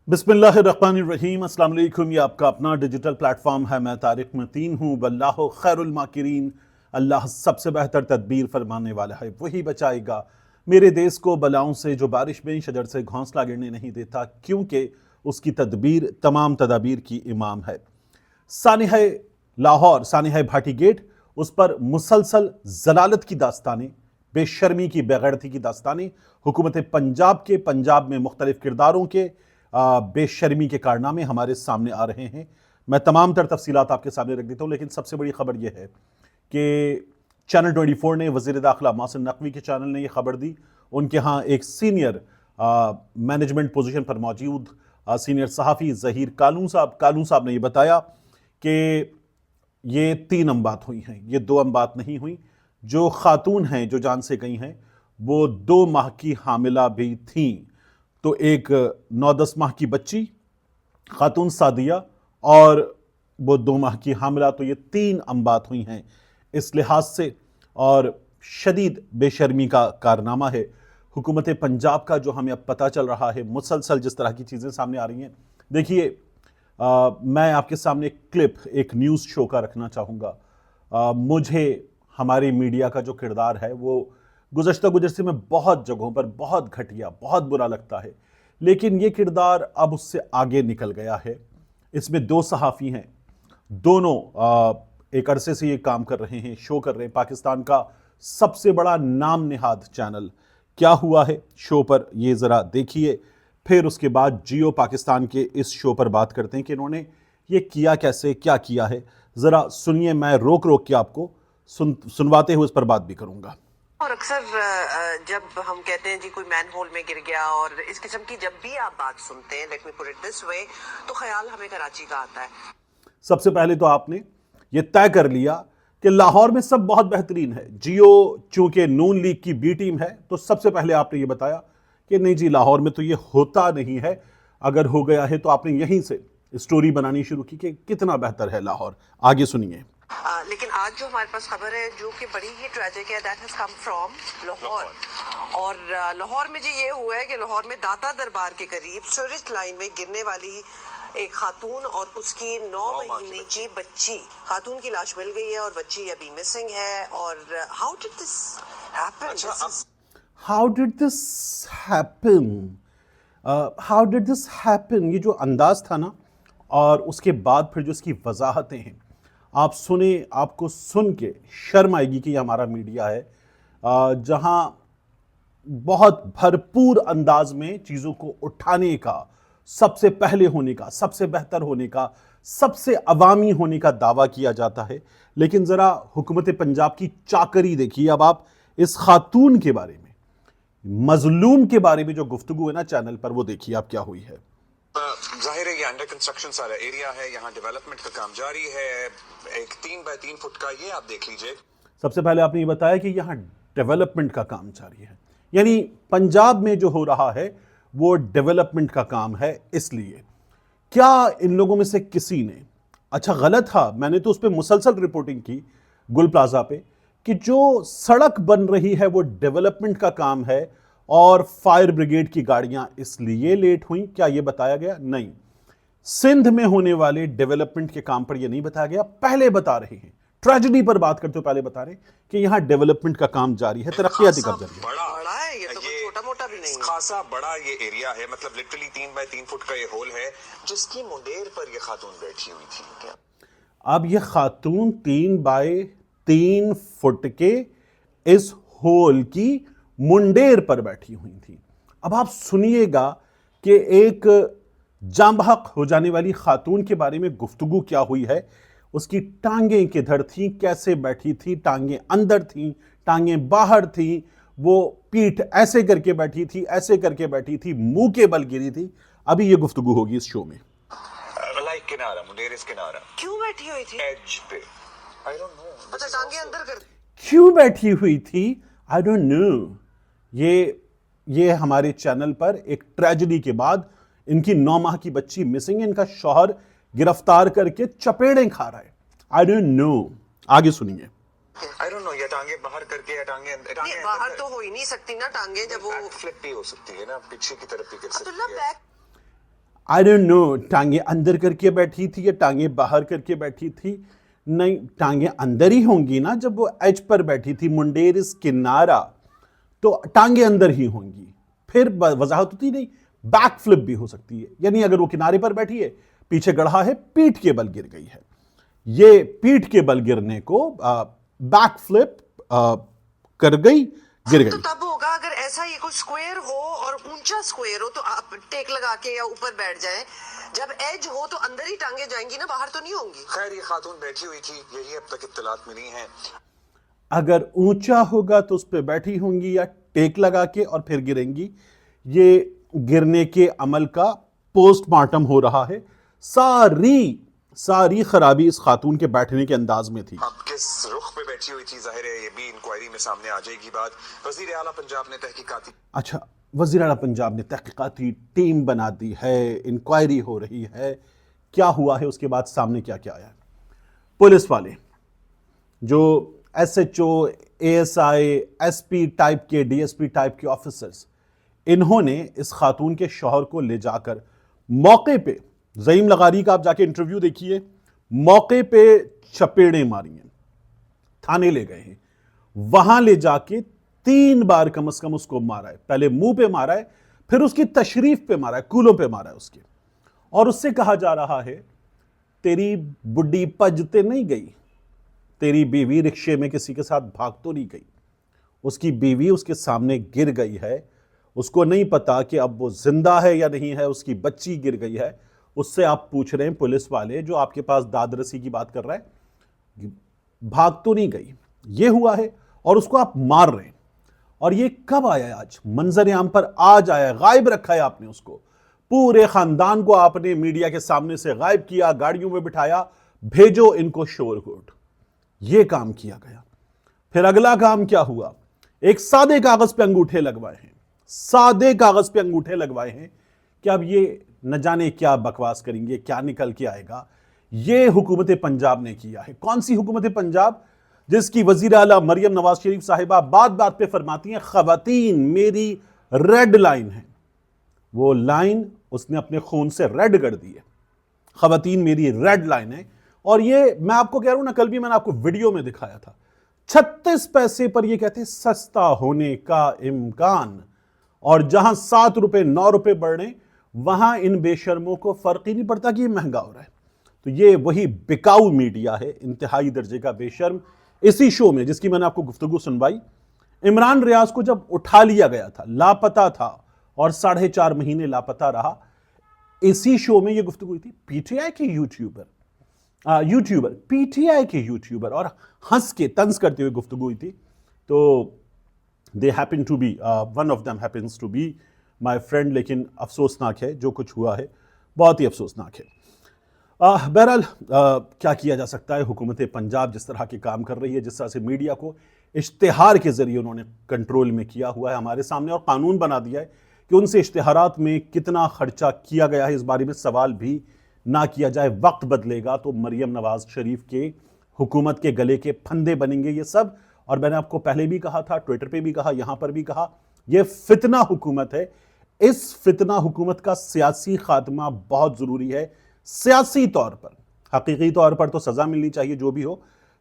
बिस्मिल्लाहिर्रहमानिर्रहीम। अस्सलाम वालेकुम। ये आपका अपना डिजिटल प्लेटफॉर्म है। मैं तारिक मतीन हूँ। वल्लाहु खैरुल माकिरीन। अल्लाह सबसे बेहतर तदबीर फरमाने वाला है, वही बचाएगा मेरे देश को बलाओं से। जो बारिश में शजर से घोंसला गिरने नहीं देता, क्योंकि उसकी तदबीर तमाम तदाबीर की इमाम है। सानिह लाहौर, सानिह भाटी गेट, उस पर मुसलसल जलालत की दास्तानें, बेशर्मी की, बेगैरती की दास्तानें, हुकूमत पंजाब में मुख्तलिफ किरदारों के बेशर्मी के कारनामे हमारे सामने आ रहे हैं। मैं तमाम तर तफसीलात आपके सामने रख देता हूँ, लेकिन सबसे बड़ी खबर यह है कि चैनल 24 ने, वज़ीर दाखिला मोहसिन नकवी के चैनल ने यह खबर दी। उनके यहाँ एक सीनियर मैनेजमेंट पोजीशन पर मौजूद सीनियर सहाफ़ी ज़हीर कालू साहब ने यह बताया कि ये 3 अमबात हुई हैं, ये 2 अमबात नहीं हुई। जो खातून हैं जो जान से गई हैं, वो 2 माह की हामिला भी थीं। तो एक 9-10 माह की बच्ची खातून सादिया और वो 2 माह की हामिला, तो ये 3 अमबात हुई हैं इस लिहाज से। और शदीद बेशर्मी का कारनामा है हुकूमत पंजाब का, जो हमें अब पता चल रहा है। मुसलसल जिस तरह की चीज़ें सामने आ रही हैं, देखिए मैं आपके सामने एक क्लिप, एक न्यूज़ शो का रखना चाहूँगा। मुझे हमारे मीडिया का जो किरदार है वो गुज़श्ता में बहुत जगहों पर बहुत घटिया, बहुत बुरा लगता है, लेकिन ये किरदार अब उससे आगे निकल गया है। इसमें 2 सहाफ़ी हैं, दोनों एक अरसे से ये काम कर रहे हैं, शो कर रहे हैं। पाकिस्तान का सबसे बड़ा नाम निहाद चैनल। क्या हुआ है शो पर, ये ज़रा देखिए, फिर उसके बाद जियो पाकिस्तान के इस शो पर बात करते हैं कि इन्होंने ये किया कैसे, क्या किया है। ज़रा सुनिए, मैं रोक के आपको सुनवाते हुए इस पर बात भी करूँगा। और अक्सर जब हम कहते हैं जी कोई मैन होल में गिर गया, और इस किस्म की जब भी आप बात सुनते हैं, let me put it this way, तो ख्याल हमें कराची का आता है। सबसे पहले तो आपने ये तय कर लिया कि लाहौर में सब बहुत बेहतरीन है। जियो चूंकि नून लीग की बी टीम है, तो सबसे पहले आपने ये बताया कि नहीं जी, लाहौर में तो ये होता नहीं है, अगर हो गया है तो आपने यहीं से स्टोरी बनानी शुरू की कि कितना बेहतर है लाहौर। आगे सुनिए। लेकिन आज जो हमारे पास खबर है, जो कि बड़ी ही ट्रेजिक है, that has come from Lahore. और लाहौर में जी ये हुआ है कि लाहौर में दाता दरबार के करीब सूरज लाइन में गिरने वाली एक खातून और उसकी 9 महीने की बच्ची, खातून की लाश मिल गई है और बच्ची अभी मिसिंग है। और हाउ डिड दिस हैपन, ये जो अंदाज था ना, और उसके बाद फिर जो इसकी वजाहतें हैं, आप सुने, आपको सुन के शर्म आएगी कि ये हमारा मीडिया है जहां बहुत भरपूर अंदाज में चीज़ों को उठाने का, सबसे पहले होने का, सबसे बेहतर होने का, सबसे अवामी होने का दावा किया जाता है। लेकिन ज़रा हुकूमत पंजाब की चाकरी देखिए। अब आप इस खातून के बारे में, मजलूम के बारे में जो गुफ्तगू है ना चैनल पर, वो देखिए आप क्या हुई है। जाहिर है ये अंडर कंस्ट्रक्शन सारा एरिया है, यहाँ डेवलपमेंट का काम जारी है। एक 3 बाय 3 फुट का, ये आप देख लीजिए। सबसे पहले आपने ये बताया कि यहाँ डेवलपमेंट का काम जारी है, यानी पंजाब में जो हो रहा है वो डेवलपमेंट का काम है। इसलिए क्या इन लोगों में से किसी ने, अच्छा गलत था, मैंने तो उस पर मुसलसल रिपोर्टिंग की गुल प्लाजा पे, कि जो सड़क बन रही है वो डेवलपमेंट का काम है और फायर ब्रिगेड की गाड़ियां इसलिए लेट हुई। क्या ये बताया गया? नहीं। सिंध में होने वाले डेवलपमेंट के काम पर यह नहीं बताया गया। पहले बता रहे हैं, ट्रेजेडी पर बात करते हो पहले बता रहे हैं कि यहां डेवलपमेंट का काम जारी है, तरक्याती काम जारी है। बड़ा है ये, तो छोटा मोटा भी नहीं, खासा बड़ा ये एरिया है। मतलब लिटरली 3 बाय 3 फुट का ये होल है, जिसकी मुंडेर पर ये खातून बैठी हुई थी। क्या अब ये खातून 3 बाय 3 फुट के इस होल की मुंडेर पर बैठी हुई थी। अब आप सुनिएगा कि एक जांबहक हो जाने वाली खातून के बारे में गुफ्तगू क्या हुई है। उसकी टांगें किधर थी, कैसे बैठी थी, टांगें अंदर थी, टांगें बाहर थी, वो पीठ ऐसे करके बैठी थी, ऐसे करके बैठी थी, मुंह के बल गिरी थी। अभी ये गुफ्तगू होगी इस शो में। लाइक किनारा, मुंडेर इस किनारा, क्यों बैठी हुई थी? एज पे, आई डोंट नो। अच्छा, टांगे अंदर कर, क्यों बैठी हुई थी, आई डोंट नो। ये हमारे चैनल पर एक ट्रेजेडी के बाद इनकी 9 माह की बच्ची मिसिंग है, इनका शौहर गिरफ्तार करके चपेड़े खा रहा है। I don't know. आगे सुनिए। आई डोंट नो, ये टांगे बाहर करके या टांगे अंदर, नहीं, बाहर तो हो ही नहीं सकती ना टांगे, जब वो फ्लिप भी हो सकती है ना, पीछे की तरफ भी कर सकती अब्दुल्ला है। बैक آئی ڈونٹ نو ٹانگیں اندر کر کے بیٹھی تھی یا ٹانگیں باہر کر کے بیٹھی تھی. نہیں, ٹانگیں اندر ہی ہوں گی نا, جب وہ ایج پر بیٹھی تھی, منڈیرس کنارا, تو ٹانگیں اندر ہی ہوں گی. پھر وضاحت ہوتی نہیں, بیک فلپ بھی ہو سکتی ہے, یعنی اگر وہ کنارے پر بیٹھی ہے, پیچھے گڑھا ہے, پیٹھ کے بل گر گئی ہے. یہ پیٹھ کے بل گرنے کو بیک فلپ کر گئی, گر تو گئی. تب ہوگا اگر ایسا یہ کوئی سکوئر ہو اور اونچا سکوئر ہو تو آپ ٹیک لگا کے یا اوپر بیٹھ جائیں. جب ایج ہو تو اندر ہی ٹانگیں جائیں گی نا, باہر تو نہیں ہوں گی. خیر یہ خاتون بیٹھی ہوئی تھی, یہی اب تک اطلاعات ملی ہیں. اگر اونچا ہوگا تو اس پہ بیٹھی ہوں گی یا ٹیک لگا کے اور پھر گریں گی. یہ گرنے کے عمل کا پوسٹ مارٹم ہو رہا ہے. ساری خرابی اس خاتون کے بیٹھنے کے انداز میں تھی. اب کس رخ پہ بیٹھی ہوئی تھی ظاہر ہے یہ بھی انکوائری میں سامنے آ جائے گی بات. وزیر اعلیٰ پنجاب نے تحقیقاتی اچھا, وزیر اعلیٰ پنجاب نے تحقیقاتی ٹیم بنا دی ہے, انکوائری ہو رہی ہے. کیا ہوا ہے, اس کے بعد سامنے کیا کیا آیا ہے. پولیس والے جو S H O, A S I, S P type کے, ڈی ایس پی ٹائپ کے آفیسرز, انہوں نے اس خاتون کے شوہر کو لے جا کر موقع پہ, زعیم لغاری کا آپ جا کے انٹرویو دیکھیے, موقع پہ چپیڑیں ماری ہیں, تھانے لے گئے ہیں, وہاں لے جا کے 3 بار کم از کم اس کو مارا ہے. پہلے منہ پہ مارا ہے, پھر اس کی تشریف پہ مارا ہے, کولوں پہ مارا ہے اس کے, اور اس سے کہا جا رہا ہے تیری بڈی پجتے نہیں گئی, تیری بیوی رکشے میں کسی کے ساتھ بھاگ تو نہیں گئی. اس کی بیوی اس کے سامنے گر گئی ہے, اس کو نہیں پتا کہ اب وہ زندہ ہے یا نہیں ہے, اس کی بچی گر گئی ہے. اس سے آپ پوچھ رہے ہیں پولیس والے جو آپ کے پاس داد رسی کی بات کر رہا ہے, بھاگ تو نہیں گئی. یہ ہوا ہے اور اس کو آپ مار رہے ہیں. اور یہ کب آیا ہے؟ آج منظر عام پر آج آیا ہے, غائب رکھا ہے آپ نے اس کو. پورے خاندان کو آپ نے میڈیا کے سامنے سے غائب کیا, گاڑیوں میں بٹھایا, بھیجو ان کو شور کوٹ. یہ کام کیا گیا. پھر اگلا کام کیا ہوا, ایک سادے کاغذ پہ انگوٹھے لگوائے ہیں, سادے کاغذ پہ انگوٹھے لگوائے ہیں کہ اب یہ نہ جانے کیا بکواس کریں گے, کیا نکل کے آئے گا. یہ حکومت پنجاب نے کیا ہے. کون سی حکومت پنجاب؟ جس کی وزیر اعلیٰ مریم نواز شریف صاحبہ بات بات پہ فرماتی ہیں خواتین میری ریڈ لائن ہے. وہ لائن اس نے اپنے خون سے ریڈ کر دی ہے. خواتین میری ریڈ لائن ہے. اور یہ میں آپ کو کہہ رہا ہوں نا, کل بھی میں نے آپ کو ویڈیو میں دکھایا تھا, 36 پیسے پر یہ کہتے ہیں سستا ہونے کا امکان, اور جہاں 7 روپے 9 روپے بڑھ رہے ہیں وہاں ان بے شرموں کو فرق ہی نہیں پڑتا کہ یہ مہنگا ہو رہا ہے. تو یہ وہی بکاؤ میڈیا ہے, انتہائی درجے کا بے شرم. اسی شو میں جس کی میں نے آپ کو گفتگو سنوائی, عمران ریاض کو جب اٹھا لیا گیا تھا, لاپتہ تھا اور 4.5 مہینے لاپتہ رہا, اسی شو میں یہ گفتگو ہوئی تھی. پی ٹی آئی کے یوٹیوبر پی ٹی آئی کے یوٹیوبر, اور ہنس کے طنز کرتے ہوئے گفتگو ہوئی تھی. تو they happen to be one of them happens to be my friend, لیکن افسوسناک ہے جو کچھ ہوا ہے, بہت ہی افسوسناک ہے. بہرحال کیا کیا جا سکتا ہے. حکومت پنجاب جس طرح کے کام کر رہی ہے, جس طرح سے میڈیا کو اشتہار کے ذریعے انہوں نے کنٹرول میں کیا ہوا ہے ہمارے سامنے, اور قانون بنا دیا ہے کہ ان سے اشتہارات میں کتنا خرچہ کیا گیا ہے اس بارے میں سوال بھی نہ کیا جائے. وقت بدلے گا تو مریم نواز شریف کے حکومت کے گلے کے پھندے بنیں گے یہ سب. اور میں نے آپ کو پہلے بھی کہا تھا, ٹویٹر پہ بھی کہا, یہاں پر بھی کہا, یہ فتنہ حکومت ہے. اس فتنہ حکومت کا سیاسی خاتمہ بہت ضروری ہے. سیاسی طور پر, حقیقی طور پر تو سزا ملنی چاہیے جو بھی ہو,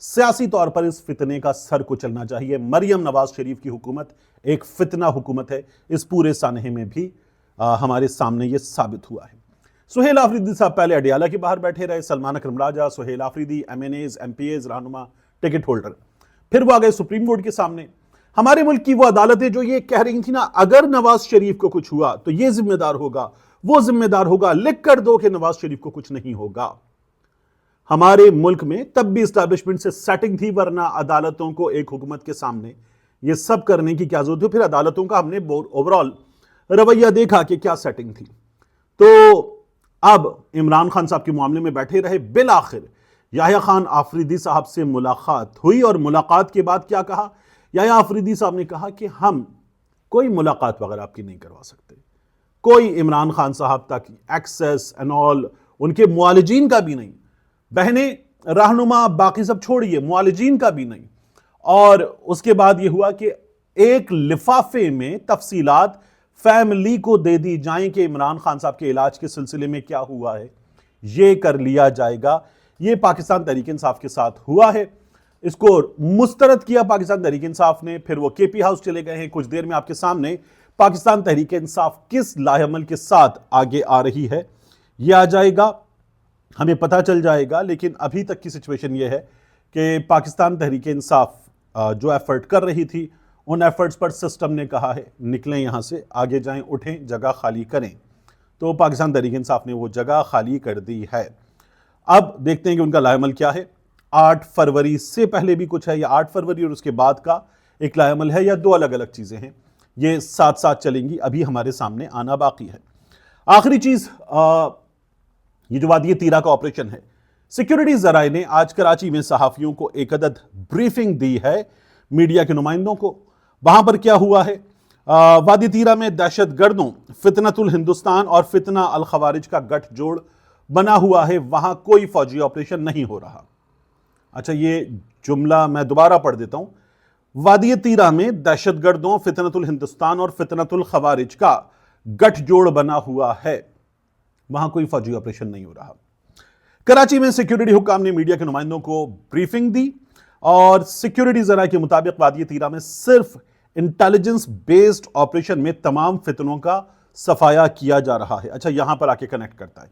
سیاسی طور پر اس فتنے کا سر کچلنا چاہیے. مریم نواز شریف کی حکومت ایک فتنہ حکومت ہے. اس پورے سانحے میں بھی ہمارے سامنے یہ ثابت ہوا ہے. سہیل آفریدی صاحب پہلے اڈیالہ کے باہر بیٹھے رہے, Salman Akram Raja, Sohail Afridi, MNAs, MPAs, رہنما, ٹکٹ ہولڈر. پھر وہ آگئے سپریم کورٹ کے سامنے. ہمارے ملک کی وہ عدالتیں جو یہ کہہ رہی تھی نا, اگر نواز شریف کو کچھ ہوا تو یہ ذمہ دار ہوگا, وہ ذمہ دار ہوگا, لکھ کر دو کہ نواز شریف کو کچھ نہیں ہوگا. ہمارے ملک میں تب بھی اسٹیبلشمنٹ سے سیٹنگ تھی, ورنہ عدالتوں کو ایک حکومت کے سامنے یہ سب کرنے کی کیا ضرورت ہے. پھر عدالتوں کا ہم نے اوورال رویہ دیکھا کہ کیا سیٹنگ تھی. تو اب عمران خان صاحب کے معاملے میں بیٹھے رہے. بالآخر یحییٰ خان آفریدی صاحب سے ملاقات ہوئی, اور ملاقات کے بعد کیا کہا یحییٰ آفریدی صاحب نے کہا کہ ہم کوئی ملاقات وغیرہ آپ کی نہیں کروا سکتے, کوئی عمران خان صاحب تک ایکسیس اینڈ آل, ان کے معالجین کا بھی نہیں, بہنیں, رہنما, باقی سب چھوڑیے, معالجین کا بھی نہیں. اور اس کے بعد یہ ہوا کہ ایک لفافے میں تفصیلات फैमिली को दे दी जाएं कि इमरान खान साहब के इलाज के सिलसिले में क्या हुआ है, ये कर लिया जाएगा। ये पाकिस्तान तहरीक इंसाफ के साथ हुआ है, इसको मुस्तरद किया पाकिस्तान तहरीक इंसाफ ने, फिर वो केपी हाउस चले गए हैं। कुछ देर में आपके सामने पाकिस्तान तहरीक इंसाफ किस लाहेअमल के साथ आगे आ रही है ये आ जाएगा, हमें पता चल जाएगा। लेकिन अभी तक की सिचुएशन ये है कि पाकिस्तान तहरीक इंसाफ जो एफर्ट कर रही थी, उन एफर्ट्स पर सिस्टम ने कहा है निकलें यहाँ से, आगे जाएं, उठें, जगह खाली करें। तो पाकिस्तान तहरीक इंसाफ ने वो जगह खाली कर दी है। अब देखते हैं कि उनका लाहेअमल क्या है। 8 फरवरी से पहले भी कुछ है या 8 फरवरी और उसके बाद का एक लाहेअमल है, या दो अलग अलग चीज़ें हैं, ये साथ साथ चलेंगी, अभी हमारे सामने आना बाकी है। आखिरी चीज़, ये जो वादी तीरा का ऑपरेशन है, सिक्योरिटी ज़राए ने आज कराची में सहाफ़ियों को एक अदद ब्रीफिंग दी है, मीडिया के नुमाइंदों को। वहां पर क्या हुआ है, वादी तीरा में दहशत गर्दों फितनतुल हिंदुस्तान और फितना अल खवारिज का गठजोड़ बना हुआ है, वहां कोई फौजी ऑपरेशन नहीं हो रहा। अच्छा, ये जुमला मैं दोबारा पढ़ देता हूं। वादी तीरा में दहशत गर्दों फितनतुल हिंदुस्तान और फितनतुल खवारिज का गठजोड़ बना हुआ है, वहां कोई फौजी ऑपरेशन नहीं हो रहा। कराची में सिक्योरिटी हुक्काम ने मीडिया के नुमाइंदों को ब्रीफिंग दी और सिक्योरिटी ज़रा के मुताबिक वादी तीरा में सिर्फ इंटेलिजेंस बेस्ड ऑपरेशन में तमाम फितनों का सफाया किया जा रहा है। अच्छा, यहां पर आके कनेक्ट करता है।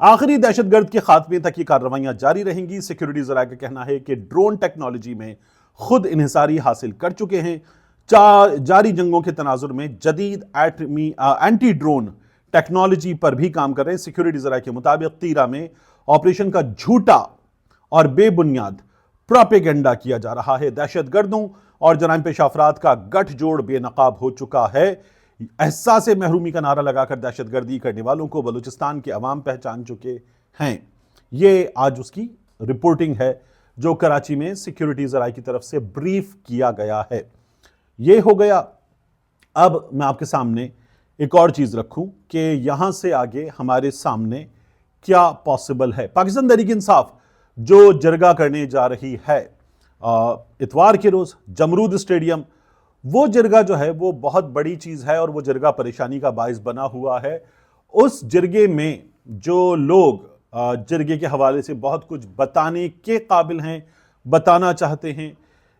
आखिरी दहशतगर्द के खात्मे तक ये कार्रवाइयां जारी रहेंगी। सिक्योरिटी ज़रा का कहना है कि ड्रोन टेक्नोलॉजी में खुद इन्हिसारी हासिल कर चुके हैं। जारी जंगों के तनाजुर में जदीद एंटी ड्रोन टेक्नोलॉजी पर भी काम कर रहे हैं। सिक्योरिटी ज़रा के मुताबिक तीरा में ऑपरेशन का झूठा और बेबुनियाद प्रोपेगेंडा किया जा रहा है। दहशतगर्दों और जराइम पेशा अफराद का गठजोड़ बेनकाब हो चुका है। एहसास महरूमी का नारा लगाकर दहशतगर्दी करने वालों को बलूचिस्तान के अवाम पहचान चुके हैं। ये आज उसकी रिपोर्टिंग है जो कराची में सिक्योरिटी ज़राए की तरफ से ब्रीफ किया गया है। ये हो गया। अब मैं आपके सामने एक और चीज़ रखूं कि यहां से आगे हमारे सामने क्या पॉसिबल है। पाकिस्तान तहरीक इंसाफ जो जरगा करने जा रही है इतवार के रोज़ जमरूद स्टेडियम, वो जरगा जो है वो बहुत बड़ी चीज़ है और वो जरगा परेशानी का बाइस बना हुआ है। उस जरगे में जो लोग जरगे के हवाले से बहुत कुछ बताने के काबिल हैं, बताना चाहते हैं,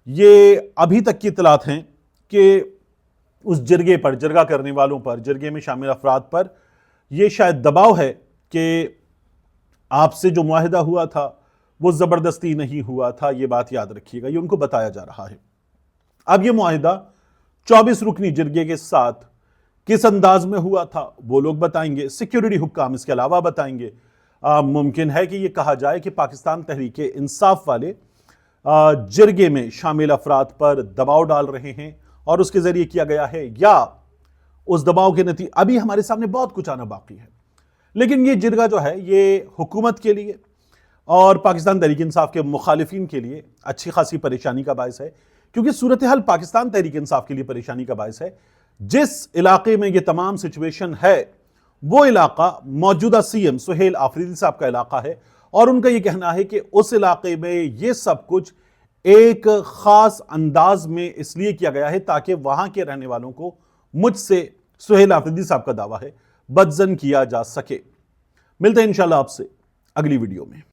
ये अभी तक की इतलात हैं कि उस जरगे पर, जरगा करने वालों पर, जरगे में शामिल अफराद पर यह शायद दबाव है कि आपसे जो मुआहिदा हुआ था वो ज़बरदस्ती नहीं हुआ था। ये बात याद रखिएगा, ये उनको बताया जा रहा है। अब ये मुआहिदा 24 रुकनी जरगे के साथ किस अंदाज में हुआ था वो लोग बताएंगे, सिक्योरिटी हुक्काम इसके अलावा बताएंगे। मुमकिन है कि ये कहा जाए कि पाकिस्तान तहरीक इंसाफ वाले जरगे में शामिल अफराद पर दबाव डाल रहे हैं और उसके ज़रिए किया गया है, या उस दबाव के नतीजे अभी हमारे सामने बहुत कुछ आना बाकी है। लेकिन ये जरगा जो है ये हुकूमत के लिए और पाकिस्तान तहरीक इंसाफ के मुखालिफिन के लिए अच्छी खासी परेशानी का बायस है, क्योंकि सूरत हाल पाकिस्तान तहरीक इंसाफ के लिए परेशानी का बायस है। जिस इलाके में ये तमाम सिचुएशन है वो इलाका मौजूदा सीएम सुहेल आफरीदी साहब का इलाका है और उनका ये कहना है कि उस इलाके में ये सब कुछ एक खास अंदाज में इसलिए किया गया है ताकि वहां के रहने वालों को मुझसे, सुहेल आफरीदी साहब का दावा है, बदजन किया जा सके। मिलते हैं इंशाल्लाह आपसे अगली वीडियो में।